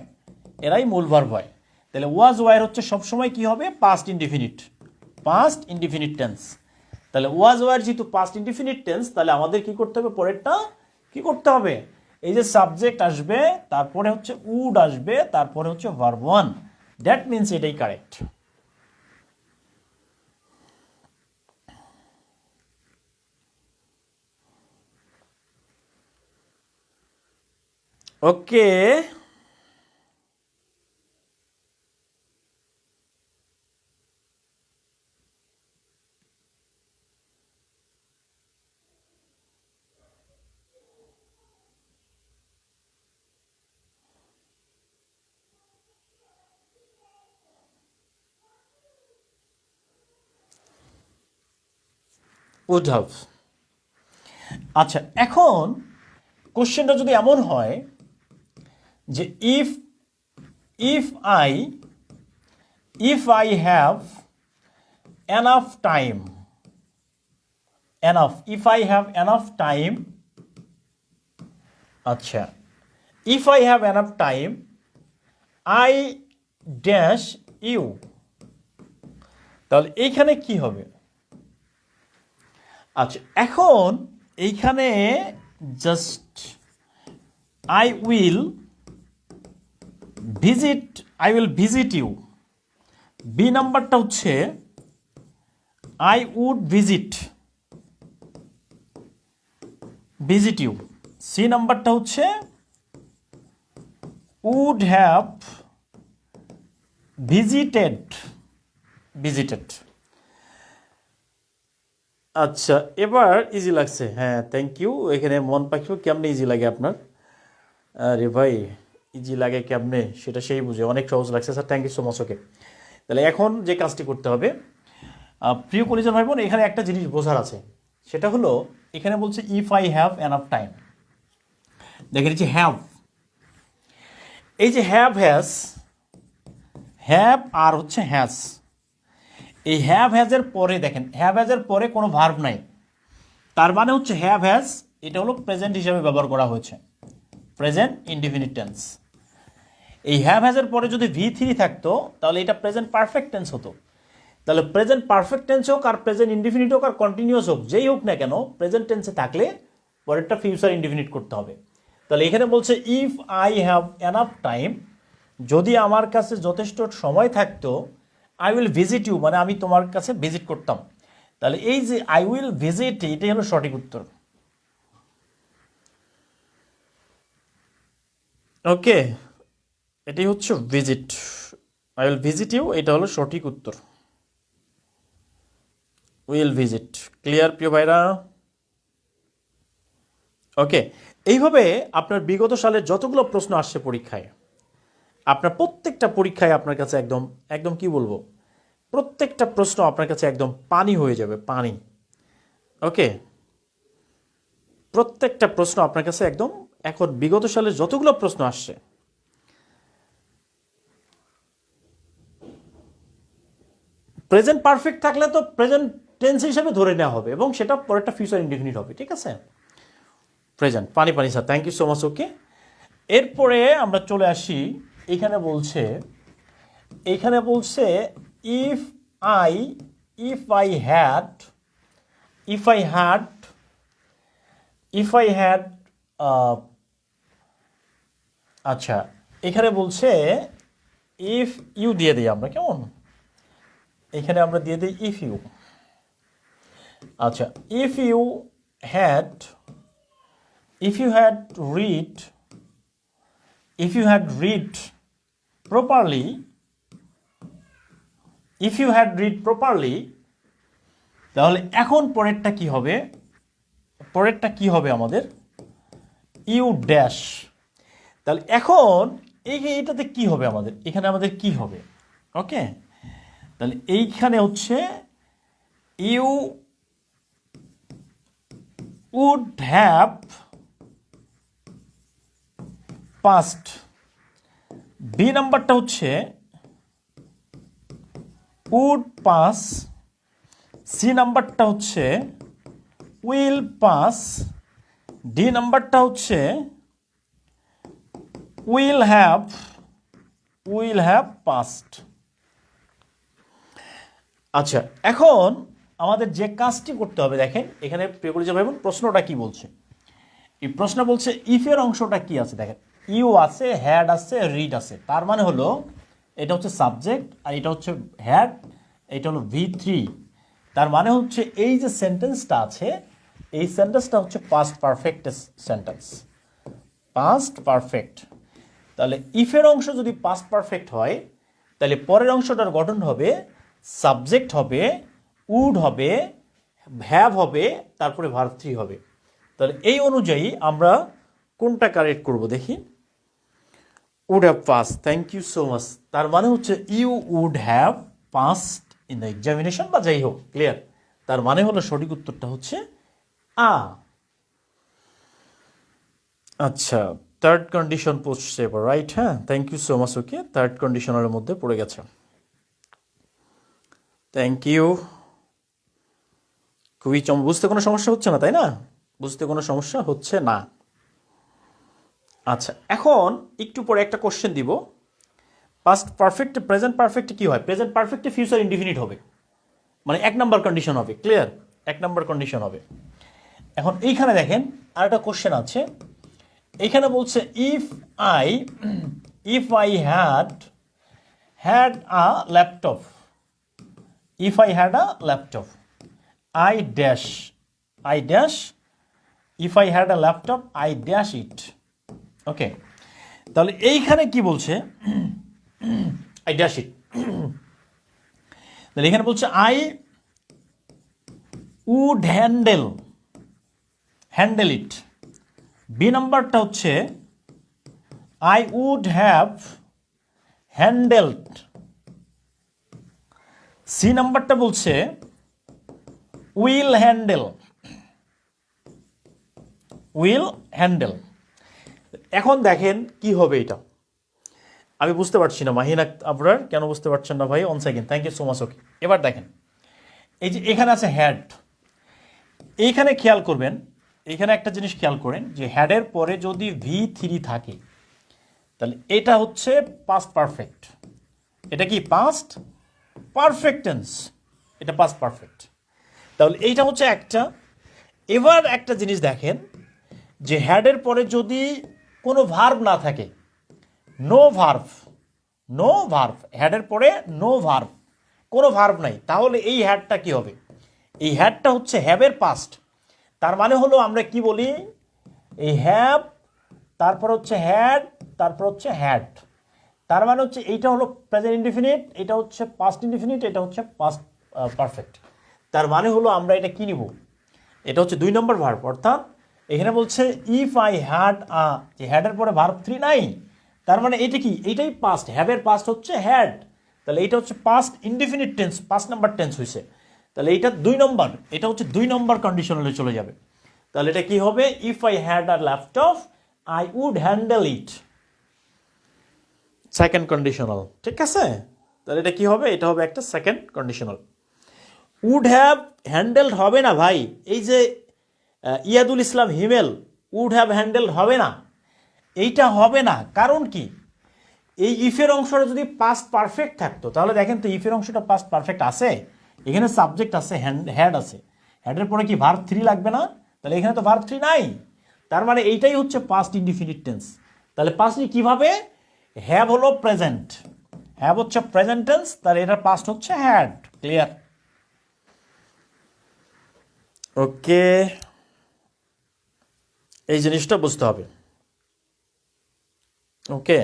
এরাই মূল ভার্ব হয়। তাহলে ওয়াজ ওয়ার হচ্ছে সবসময় কি হবে? Past indefinite, past indefinite tense. তাহলে ওয়াজ ওয়ার যেহেতু পাস্ট ইনডিফিনিট টেন্স, তাহলে আমাদের কি করতে হবে? পরেরটা কি করতে হবে? এই যে সাবজেক্ট আসবে, তারপরে হচ্ছে উড আসবে, তারপরে হচ্ছে ভার্ব ওয়ান। দ্যাট মিনস এটাই কারেক্ট। Okay, would have. আচ্ছা, এখন কোশ্চেনটা যদি এমন হয় যে if if I if I have enough time, enough, if I have enough time, আচ্ছা, if I have enough time I dash you, তাহলে এইখানে কি হবে? আচ্ছা, এখন এইখানে just I will visit, I will visit you. B নাম্বারটা হচ্ছে I would visit, visit you. C নাম্বারটা হচ্ছে উড হ্যাভ ভিজিটেড, ভিজিটেড। আচ্ছা, এবার ইজি লাগছে। হ্যাঁ, থ্যাংক ইউ। এখানে মন পাখিও কেমনে ইজি লাগে আপনার? আরে ভাই, ইজি লাগে কেমনে সেটা সেই বুঝে। অনেক সহজ লাগছে sir, thank you so much. Okay, তাহলে এখন যে কাজটি করতে হবে, প্রিয় কলিজন ভাই বোন, এখানে একটা জিনিস বোঝার আছে। সেটা হলো, এখানে বলছে if I have enough time. দেখেন এই যে হ্যাভ, এই যে হ্যাভ হ্যাজ, হ্যাভ আর হচ্ছে হ্যাজ, এই হ্যাভ হ্যাজের পরে দেখেন, হ্যাভ হ্যাজের পরে কোনো ভার্ব নাই। তার মানে হচ্ছে হ্যাভ হ্যাজ এটা হলো প্রেজেন্ট হিসেবে ব্যবহার করা হয়েছে, প্রেজেন্ট ইনডিফিনিট টেন্স। এই হ্যাভ হ্যাজের পরে যদি V3 থাকতো তাহলে এটা প্রেজেন্ট পারফেক্ট টেন্স হতো। তাহলে প্রেজেন্ট পারফেক্ট টেন্স হোক আর প্রেজেন্ট ইনডিফিনিট হোক আর কন্টিনিউয়াস হোক, যেই হোক না কেন, প্রেজেন্ট টেন্সে থাকলে পরেরটা ফিউচার ইনডিফিনিট করতে হবে। তাহলে এখানে বলছে if I have enough time, যদি আমার কাছে যথেষ্ট সময় থাকতো, আই উইল ভিজিট ইউ মানে আমি তোমার কাছে ভিজিট করতাম। তাহলে এই যে আই উইল ভিজিট, এটাই হলো সঠিক উত্তর। ওকে, এটাই হচ্ছে visit, I will visit you, এটা হলো সঠিক উত্তর। Will visit. ক্লিয়ার প্রিয় ভাইরা? ওকে, এইভাবে আপনার বিগত সালের যতগুলো প্রশ্ন আসছে পরীক্ষায়, আপনার প্রত্যেকটা পরীক্ষায় আপনার কাছে একদম একদম কি বলবো, প্রত্যেকটা প্রশ্ন আপনার কাছে একদম পানি হয়ে যাবে, পানি। ওকে, প্রত্যেকটা প্রশ্ন আপনার কাছে একদম, এখন বিগত সালের যতগুলো প্রশ্ন আসছে, প্রেজেন্ট পারফেক্ট থাকলে তো প্রেজেন্ট টেন্স হিসাবে ধরে নেওয়া হবে এবং সেটা পরেরটা ফিউচার ইনডিফিনিট হবে, ঠিক আছে। প্রেজেন্ট, পানি পানি sir, thank you so much. Okay, এরপরে আমরা চলে আসি, এখানে বলছে if I if I had if I had if I had আচ্ছা, এখানে বলছে ইফ ইউ দিয়ে দিই আমরা, কেমন, এখানে আমরা দিয়ে দিই ইফ ইউ। আচ্ছা, if you had read properly, তাহলে এখন পরেরটা কি হবে আমাদের, ইউ ড্যাশ। তাহলে এখন এইটাতে কি হবে আমাদের, এখানে আমাদের কি হবে, ওকে। তাহলে এইখানে হচ্ছে you would have passed, b নাম্বারটা হচ্ছে উড পাস, সি নাম্বারটা হচ্ছে উইল পাস, ডি নাম্বারটা হচ্ছে উইল হ্যাভ পাস্ট। আচ্ছা, এখন আমাদের যে কাজটি করতে হবে, দেখেন এখানে প্রিয় কলিজার ভাই বোন, প্রশ্নটা কি বলছে, এই প্রশ্ন বলছে ইফের অংশটা কি আছে, দেখেন ইউ আছে, হ্যাড আছে, রিড আছে, তার মানে হলো এটা হচ্ছে সাবজেক্ট আর এটা হচ্ছে হ্যাড, এটা হলো V3, তার মানে হচ্ছে এই যে সেন্টেন্সটা আছে, এই সেন্টেন্সটা হচ্ছে past perfect sentence, past perfect. তাহলে ইফের অংশ যদি পাস্ট পারফেক্ট হয়, তাহলে পরের অংশটার গঠন হবে সাবজেক্ট হবে, উড হবে, হ্যাভ হবে, তারপরে ভার্ব 3 হবে। তাহলে এই অনুযায়ী আমরা কোনটা কারেক্ট করব দেখি, would have pass, thank you so much. তার মানে হচ্ছে you would have passed in the examination, বা যাই হোক, ক্লিয়ার। তার মানে হলো সঠিক উত্তরটা হচ্ছে আ। আচ্ছা, থার্ড কন্ডিশন পড়ছে এবার, রাইট, হ্যাঁ, thank you so much. Okay, third কন্ডিশনের মধ্যে পড়ে গেছে, থ্যাংক ইউ। খুবই বুঝতে কোনো সমস্যা হচ্ছে না, তাই না, বুঝতে কোনো সমস্যা হচ্ছে না। আচ্ছা, এখন একটু পরে একটা কোশ্চেন দিব, পাস্ট পারফেক্ট প্রেজেন্ট পারফেক্ট কি হয়, প্রেজেন্ট পারফেক্টে ফিউচার ইনডিফিনিট হবে, মানে 1 নম্বর কন্ডিশন হবে, ক্লিয়ার, 1 নম্বর কন্ডিশন হবে। এখন এইখানে দেখেন আরেকটা কোশ্চেন আছে, এখানে বলছে if I had a laptop, if I had a laptop, I dash, if I had a laptop, I dash it. ওকে, তাহলে এইখানে কি বলছে, I dash it, তাহলে এখানে বলছে I would handle it, b নাম্বারটা হচ্ছে I would have handled, c নাম্বারটা বলছে উইল হ্যান্ডেল। এখন দেখেন কি হবে এটা, আমি বুঝতে পারছি না, মাহিন আবরার কেন বুঝতে পারছেন না ভাই, on second, thank you so much. Okay, এবার দেখেন এই যে এখানে আছে হ্যাড, এইখানে খেয়াল করবেন, এখানে একটা জিনিস খেয়াল করেন যে হ্যাডের পরে যদি V3 থাকে, তাহলে এটা হচ্ছে পাস্ট পারফেক্ট, এটা কি পাস্ট পারফেক্ট টেন্স, এটা পাস্ট পারফেক্ট। তাহলে এইটা হচ্ছে একটা। এবার একটা জিনিস দেখেন যে হ্যাডের পরে যদি কোনো ভার্ব না থাকে, নো ভার্ব, হ্যাডের পরে নো ভার্ব, কোনো ভার্ব নাই, তাহলে এই হ্যাডটা কি হবে, এই হ্যাডটা হচ্ছে হ্যাভের পাস্ট। তার মানে হলো আমরা কি বলি, এই হ্যাভ, তারপর হচ্ছে হ্যাড, তারপর হচ্ছে হ্যাড, তার মানে হচ্ছে এইটা হলো প্রেজেন্ট ইনডিফিনিট, এটা হচ্ছে পাস্ট ইনডিফিনিট, এটা হচ্ছে পাস্ট পারফেক্ট। তার মানে হলো আমরা এটা কি নিব, এটা হচ্ছে 2 নম্বর ভার্ব, অর্থাৎ এখানে বলছে ইফ আই হ্যাড আ, যে হ্যাডের পরে ভার্ব 3 নাই, তার মানে এটা কি, এইটাই পাস্ট, হ্যাভের পাস্ট হচ্ছে হ্যাড, তাহলে এইটা হচ্ছে পাস্ট ইনডিফিনিট টেন্স, 5 নম্বর টেন্স হয়েছে, তাহলে এইটা 2 নম্বর, এটা হচ্ছে 2 নম্বর কন্ডিশনালে চলে যাবে। তাহলে এটা কি হবে, if I had a laptop I would handle it, second conditional, ঠিক আছে। তাহলে এটা কি হবে, এটা হবে একটা second conditional. Would have handled হবে না ভাই, এই যে Yeadul Islam Himel, would have handled হবে না, এইটা হবে না। কারণ কি, এই ইফের অংশটা যদি পাস্ট পারফেক্ট থাকতো, তাহলে দেখেন তো ইফের অংশটা পাস্ট পারফেক্ট আছে, এখানে সাবজেক্ট আছে, হ্যাড আছে, হ্যাডের পরে কি ভার্ব থ্রি লাগবে না? তাহলে এখানে তো ভার্ব থ্রি নাই, তার মানে এইটাই হচ্ছে পাস্ট ইনডিফিনিট টেন্স। তাহলে পাস্ট কিভাবে, হ্যাভ হলো প্রেজেন্ট, হ্যাভ হচ্ছে প্রেজেন্ট টেন্স, তাহলে এটার পাস্ট হচ্ছে হ্যাড। ক্লিয়ার? ওকে, এই জিনিসটা বুঝতে হবে। ওকে,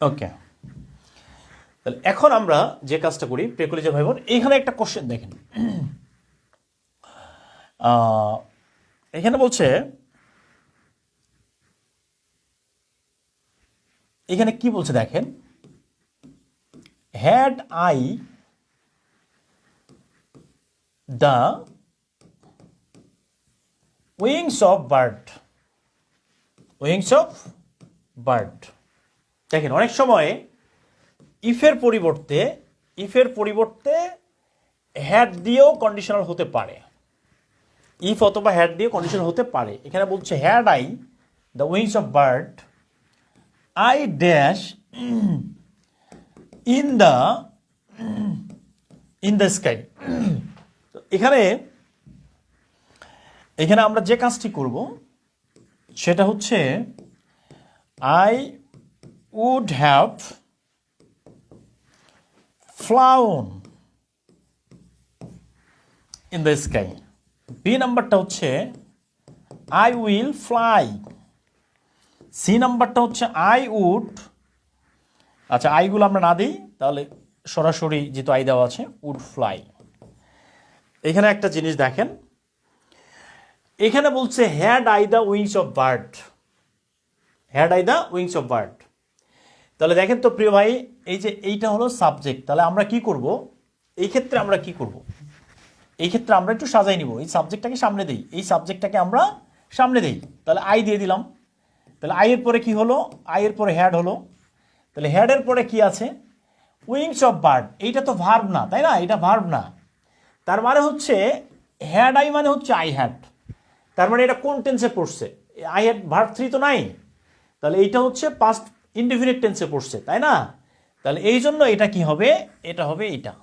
ওকে, তাহলে এখন আমরা যে কাজটা করি প্রেকলিজা ভাই বোন, এইখানে একটা কোশ্চেন দেখেন, এখানে বলছে, এখানে কি বলছে দেখেন, had I the wings of bird, wings of bird. দেখেন অনেক সময় ইফের পরিবর্তে হ্যাড দিয়েও কন্ডিশনাল হতে পারে, ইফ অথবা হ্যাড দিয়ে কন্ডিশনাল হতে পারে। এখানে বলছে had I the wings of bird I dash in the sky. এখানে এখানে আমরা যে কাজটি করব সেটা হচ্ছে I would have flown in the sky. B নাম্বারটা হচ্ছে আই উইল ফ্লাই। সি নাম্বারটা হচ্ছে আই উড, আচ্ছা আইগুলো আমরা না দিই, তাহলে সরাসরি যেহেতু আই দেওয়া আছে, উড ফ্লাই। এখানে একটা জিনিস দেখেন, এখানে বলছে had I the wings of bird, had I the wings of bird. তাহলে দেখেন তো প্রিয় ভাই, এই যে এইটা হলো সাবজেক্ট, তাহলে আমরা কি করব এই ক্ষেত্রে, আমরা কি করব এই ক্ষেত্রে, আমরা একটু সাজাই নিব, এই সাবজেক্টটাকে সামনে দিই, এই সাবজেক্টটাকে আমরা সামনে দিই, তাহলে আই দিয়ে দিলাম। তাহলে আই এর পরে কি হলো, আই এর পরে হ্যাড হলো, তাহলে হ্যাডের পরে কি আছে, উইংস অফ বার্ড। এইটা তো ভার্ব না, তাই না, এটা ভার্ব না, তার মানে হচ্ছে হ্যাড আই মানে হচ্ছে আই হ্যাড, তার মানে এটা কোন টেন্সে পড়ছে, আই হ্যাড ভার্ব থ্রি তো নাই, তাহলে এইটা হচ্ছে পাস্ট ইনডিফিনিট টেন্সে পড়ছে, তাই না? তাহলে এই জন্য এটা কি হবে, এটা হবে এইটা।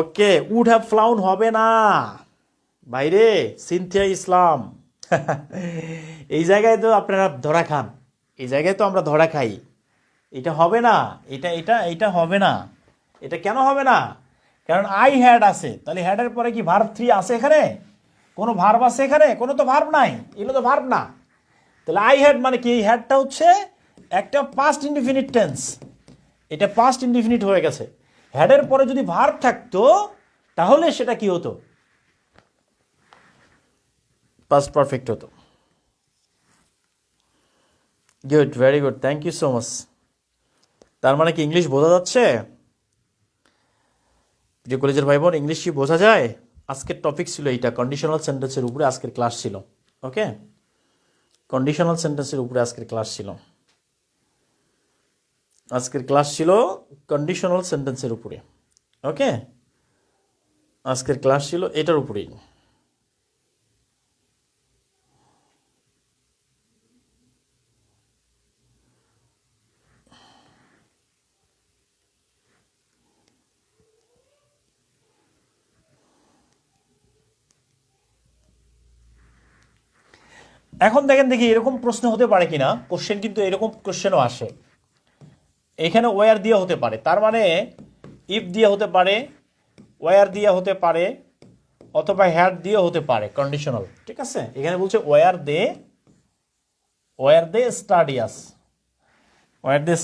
ওকে, উড হ্যাভ ফ্লাউন হবে না বাইরে, সিনথিয়া ইসলাম এই জায়গায় তো আপনারা ধরা খান, এই জায়গায় তো আমরা ধরা খাই, এটা হবে না, এটা এটা এটা হবে না। এটা কেন হবে না, কারণ আই হ্যাড আছে, তাহলে হ্যাডের পরে কি ভার্ব থ্রি আছে এখানে, কোনো ভার্ব আছে এখানে, কোনো তো ভার্ব নাই, এগুলো তো ভার্ব না। তাহলে আই হ্যাড মানে কি, এই হ্যাডটা হচ্ছে একটা পাস্ট ইনডিফিনিট টেন্স, এটা পাস্ট ইনডিফিনিট হয়ে গেছে। হ্যাডের পরে যদি ভার্ব থাকতো তাহলে সেটা কি হতো, পাস্ট পারফেক্ট হতো। Good, very good, thank you so much. তার মানে কি ইংলিশ বোঝা যাচ্ছে প্রিয় কলেজের ভাই বোন, ইংলিশ কি বোঝা যায়? আজকের টপিক ছিল এইটা, কন্ডিশনাল সেন্টেন্সের উপরে আজকের ক্লাস ছিল। ওকে, কন্ডিশনাল সেন্টেন্সের উপরে আজকের ক্লাস ছিল, আজকের ক্লাস ছিল কন্ডিশনাল সেন্টেন্সের উপরে। ওকে, আজকের ক্লাস ছিল এটার উপরেই। এখন দেখেন দেখি এরকম প্রশ্ন হতে পারে কিনা, কোশ্চেন কিন্তু এরকম কোশ্চেনও আসে, এখানে ওয়ার দিয়ে হতে পারে, তার মানে ইফ দিয়ে হতে পারে, ওয়ার দিয়ে হতে পারে, অথবা হ্যাড দিয়ে হতে পারে কন্ডিশনাল। ঠিক আছে, এখানে বলছে were they studious, were they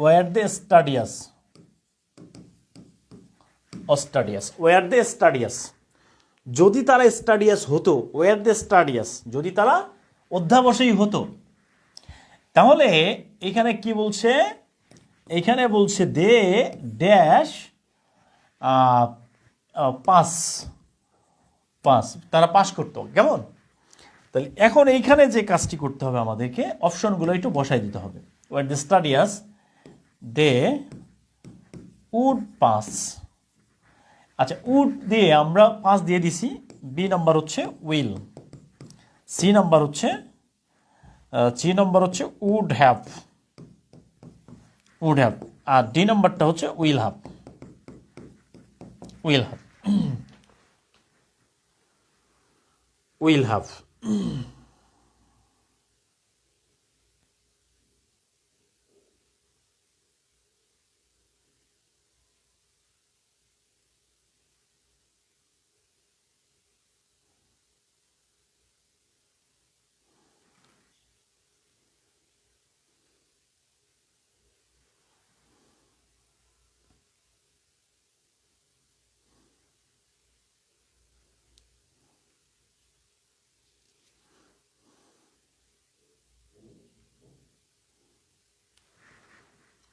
were they studious, studious, were they studious, যদি তারা স্টাডিয়াস হতো, ওয়ার দে স্টাডিয়াস, যদি তারা অধ্যাবসায়ী হতো, তাহলে এখানে কি বলছে, এখানে বলছে দে ড্যাশ পাস, পাস, তারা পাস করতো, কেমন? তাহলে এখন এইখানে যে কাজটি করতে হবে আমাদেরকে, অপশনগুলো একটু বসাই দিতে হবে। Were they studious they would pass. আচ্ছা, উড দিয়ে আমরা পাস দিয়ে দিছি, বি নাম্বার হচ্ছে উইল, সি নাম্বার হচ্ছে উড হ্যাভ, উড হ্যাভ, আর ডি নাম্বারটা হচ্ছে will have, will have, will have.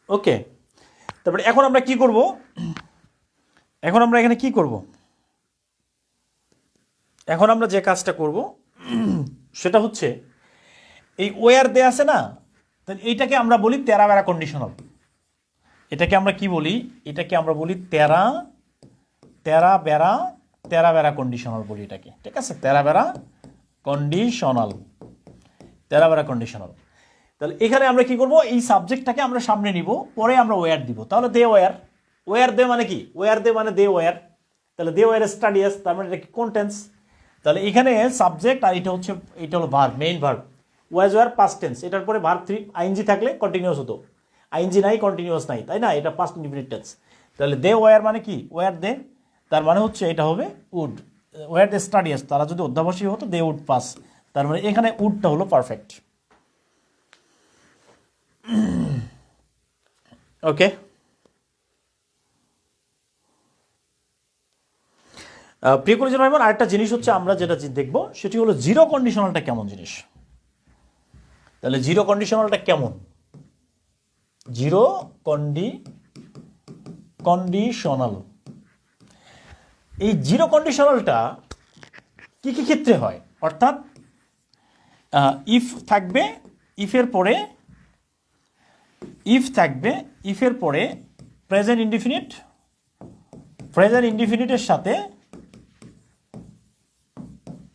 Okay, তারপরে এখন আমরা কি করব, এখন আমরা এখানে কি করব, এখন আমরা যে কাজটা করব সেটা হচ্ছে এই ওয়ার দে আছে না, তাহলে এইটাকে আমরা বলি তেরা বেড়া কন্ডিশনাল। এটাকে আমরা কি বলি, এটাকে আমরা বলি তেরা তেরা বেড়া, তেরা বেড়া কন্ডিশনাল বলি এটাকে, ঠিক আছে? তেরা বেড়া কন্ডিশনাল, তেরা বেড়া কন্ডিশনাল। তাহলে এখানে আমরা কি করব, এই সাবজেক্টটাকে আমরা সামনে নিব, পরে আমরা ওয়ার দিব। তাহলে দে ওয়ার, ওয়ার দে মানে কি, ওয়ার দে মানে দে ওয়ার, তাহলে দে ওয়ার স্টাডিয়াস, তার মানে এটা কি কোনটেন্স। তাহলে এখানে সাবজেক্ট আর এটা হচ্ছে, এটা হলো verb, main verb. Was were past tense, এটার পরে ভার্ব 3 আইএনজি থাকলে কন্টিনিউয়াস হতো, আইএনজি নাই কন্টিনিউয়াস নাই, তাই না? এটা পাস্ট ইনডিফিনিট টেন্স। তাহলে দে ওয়ার মানে কি, ওয়ার দে, তার মানে হচ্ছে এটা হবে উড, ওয়ার দে স্টাডিয়াস, তারা যদি অধ্যাবসায়ী হতো দে উড পাস, তার মানে এখানে উডটা হলো পারফেক্ট। ওকে, প্রিয় কলেজের ভাই বোন, আরেকটা জিনিস হচ্ছে আমরা যেটা দেখবো সেটি হলো জিরো কন্ডিশনালটা কেমন জিনিস। তাহলে জিরো কন্ডিশনালটা কেমন, জিরো কন্ডিশনাল, এই জিরো কন্ডিশনালটা কি কি ক্ষেত্রে হয়, অর্থাৎ ইফ থাকবে, ইফের পরে ইফ থাকবে, ইফের পরে প্রেজেন্ট ইনডিফিনিট, প্রেজেন্ট ইনডিফিনিটের সাথে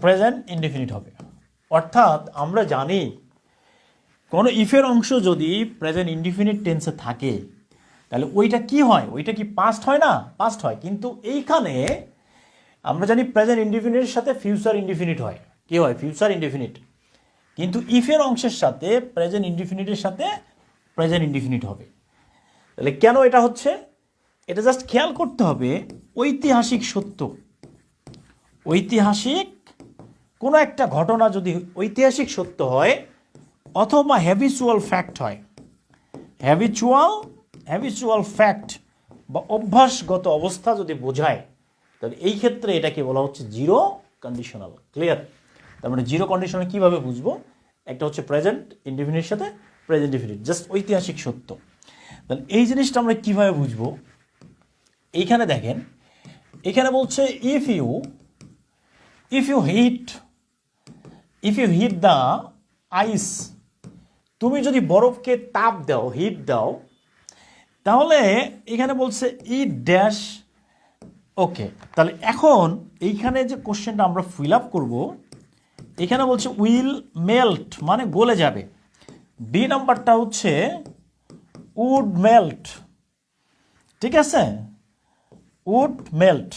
প্রেজেন্ট ইনডিফিনিট হবে। অর্থাৎ আমরা জানি কোনো ইফের অংশ যদি প্রেজেন্ট ইনডিফিনিট টেন্সে থাকে তাহলে ওইটা কি হয়, ওইটা কি পাস্ট হয় না, পাস্ট হয়। কিন্তু এইখানে আমরা জানি প্রেজেন্ট ইনডিফিনিটের সাথে ফিউচার ইনডিফিনিট হয়, কি হয়, ফিউচার ইনডিফিনিট। কিন্তু ইফের অংশের সাথে প্রেজেন্ট ইনডিফিনিটের সাথে প্রেজেন্ট ইনডিফিনিট হবে। তাহলে কেন এটা হচ্ছে, এটা জাস্ট খেয়াল করতে হবে, ঐতিহাসিক সত্য, ঐতিহাসিক কোনো একটা ঘটনা যদি ঐতিহাসিক সত্য হয় অথবা হ্যাবিচুয়াল ফ্যাক্ট হয়, হ্যাবিচুয়াল ফ্যাক্ট বা অভ্যাসগত অবস্থা যদি বোঝায়, তাহলে এই ক্ষেত্রে এটাকে বলা হচ্ছে জিরো কন্ডিশনাল। ক্লিয়ার? তার মানে জিরো কন্ডিশনাল কীভাবে বুঝবো, একটা হচ্ছে প্রেজেন্ট ইনডিফিনিটের সাথে প্রেজেন্ট ডিফিনিট, জাস্ট ঐতিহাসিক সত্য। তাহলে এই জিনিসটা আমরা কীভাবে বুঝবো, এইখানে দেখেন, এখানে বলছে ইফ ইউ হিট দ্য আইস, তুমি যদি বরফকে তাপ দাও, হিট দাও, তাহলে এখানে বলছে ইট ড্যাশ। ওকে, তাহলে এখন এইখানে যে কোশ্চেনটা আমরা ফিল আপ করবো, এখানে বলছে উইল মেল্ট মানে গলে যাবে, বি নাম্বারটা হচ্ছে উড মেল্ট, ঠিক আছে, উড মেল্ট,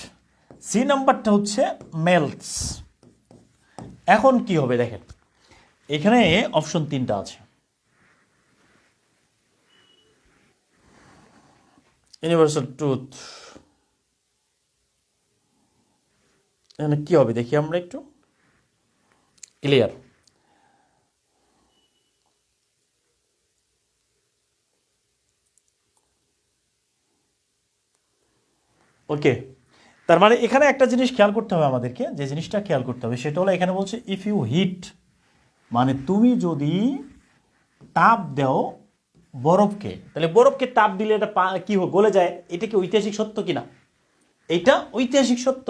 সি নাম্বারটা হচ্ছে মেল্টস। এখন কি হবে দেখেন, এখানে অপশন 3টা আছে, ইউনিভার্সাল ট্রুথ। এখানে কি হবে দেখি আমরা একটু, ক্লিয়ার, ওকে, তার মানে এখানে একটা জিনিস খেয়াল করতে হবে আমাদেরকে, যে জিনিসটা খেয়াল করতে হবে সেটা হলো এখানে বলছে ইফ ইউ হিট, মানে তুমি যদি তাপ দাও বরফকে, তাহলে বরফকে তাপ দিলে এটা কি গলে যায়, এটা কি ঐতিহাসিক সত্য কিনা? এটা ঐতিহাসিক সত্য।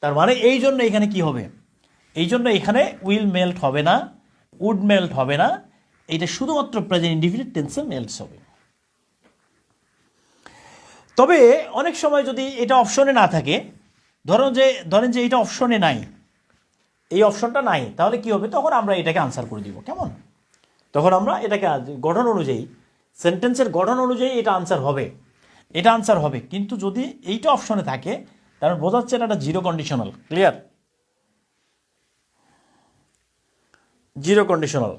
তার মানে এই জন্য এখানে কি হবে, এই জন্য এখানে উইল মেল্ট হবে না, উড মেল্ট হবে না, এটা শুধুমাত্র প্রেজেন্ট ইনডিফিনিট টেন্সে মেল্টস হবে। তবে অনেক সময় যদি এটা অপশনে না থাকে, ধরেন যে এটা অপশনে নাই, এই অপশনটা নাই, তাহলে কি হবে, তখন আমরা এটাকে আনসার করে দিব। কেমন? তখন আমরা এটাকে গঠন অনুযায়ী, সেন্টেন্সের গঠন অনুযায়ী এটা আনসার হবে, এটা আনসার হবে। কিন্তু যদি এইটা অপশনে থাকে, তাহলে বোঝাচ্ছে এটা zero conditional. Clear? Zero conditional.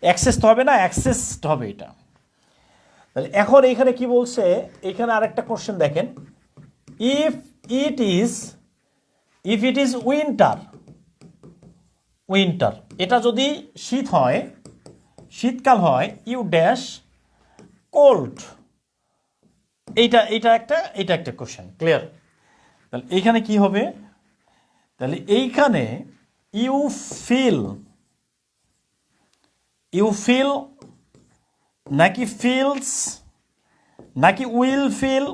Access তো হবে না, অ্যাক্সেসড হবে এটা। তাহলে এখন এখানে কি বলছে, এখানে আরেকটা কোশ্চেন দেখেন, if it is winter, winter এটা যদি শীত হয়, শীতকাল হয়, ইউ ড্যাশ কোল্ড, এটা একটা কোশ্চেন। ক্লিয়ার? তাহলে এইখানে কি হবে, তাহলে এইখানে ইউ ফিল নাকি ফিলস, নাকি উইল ফিল,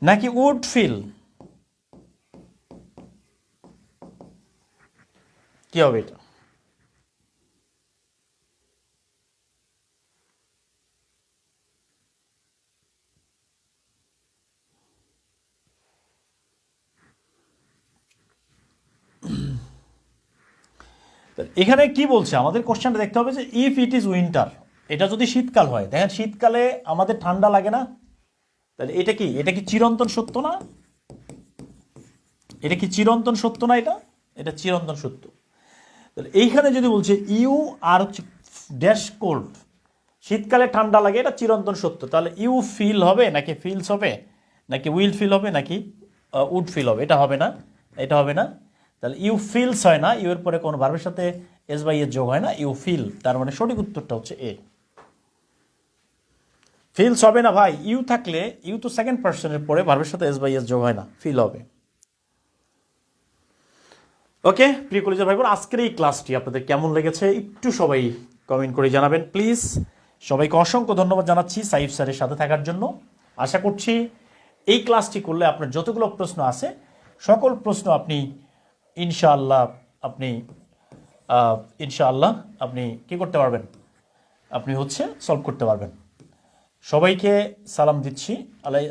নাকি উড ফিল, কি হবে এটা? এখানে কি বলছে, আমাদের কোশ্চেনটা দেখতে হবে যে ইফ ইট ইজ উইন্টার, এটা যদি শীতকাল হয়, দেখেন শীতকালে আমাদের ঠান্ডা লাগে না, তাহলে এটা কি চিরন্তন সত্য না? এটা কি চিরন্তন সত্য না? এটা চিরন্তন সত্য। তাহলে এইখানে যদি বলছে ইউ আর হচ্ছে ড্যাশ কোল্ড, শীতকালে ঠান্ডা লাগে, এটা চিরন্তন সত্য, তাহলে ইউ ফিল হবে নাকি ফিলস হবে, নাকি উইল ফিল হবে, নাকি উড ফিল হবে? এটা হবে না, এটা হবে না। তাহলে ইউ ফিলস হয় না, ইউ এর পরে কোনো ভার্বের সাথে এস বাই এর যোগ হয় না, ইউ ফিল। তার মানে সঠিক উত্তরটা হচ্ছে এ। ফিলস হবে না ভাই, ইউ থাকলে, ইউ তো সেকেন্ড পার্সনের পরে ভার্বের সাথে এস বাই এস যোগ হয় না, ফিল হবে। ওকে প্রিয় কলেজের ভাই বোন, আজকের এই ক্লাসটি আপনাদের কেমন লেগেছে একটু সবাই কমেন্ট করে জানাবেন প্লিজ। সবাইকে অসংখ্য ধন্যবাদ জানাচ্ছি সাইফ স্যারের সাথে থাকার জন্য। আশা করছি এই ক্লাসটি করলে আপনার যতগুলো প্রশ্ন আছে সকল প্রশ্ন আপনি ইনশাআল্লাহ আপনি কি করতে পারবেন, আপনি হচ্ছে সলভ করতে পারবেন। সবাইকে সালাম দিচ্ছি,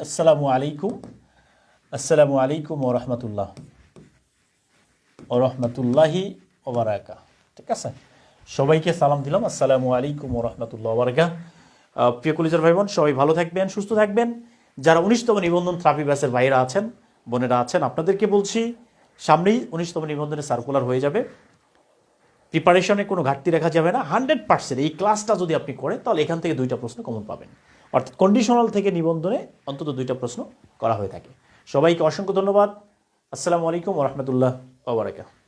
আসসালামু আলাইকুম ওয়া রাহমাতুল্লাহি ওয়া বারাকাতুহু। ঠিক আছে, সবাইকে সালাম দিলাম, আসসালামু আলাইকুম ওয়া রাহমাতুল্লাহি ওয়া বারাকাতুহু। প্রিয় কলেজের ভাই বোন, সবাই ভালো থাকবেন, সুস্থ থাকবেন। যারা 19তম নিবন্ধন ট্রাফি ব্যাচের ভাইরা আছেন, বোনেরা আছেন, আপনাদেরকে বলছি সামনেই 19তম নিবন্ধনের সার্কুলার হয়ে যাবে। প্রিপারেশনে কোনো ঘাটতি রাখা যাবে না, 100% এই ক্লাসটা যদি আপনি করেন তাহলে এখান থেকে 2টা প্রশ্ন কমন পাবেন। অর্থাৎ কন্ডিশনাল থেকে নিবন্ধনে অন্তত 2টা প্রশ্ন করা হয়ে থাকে। সবাইকে অসংখ্য ধন্যবাদ। আসসালামু আলাইকুম ওয়া রাহমাতুল্লাহি ওয়া বারাকাতুহু।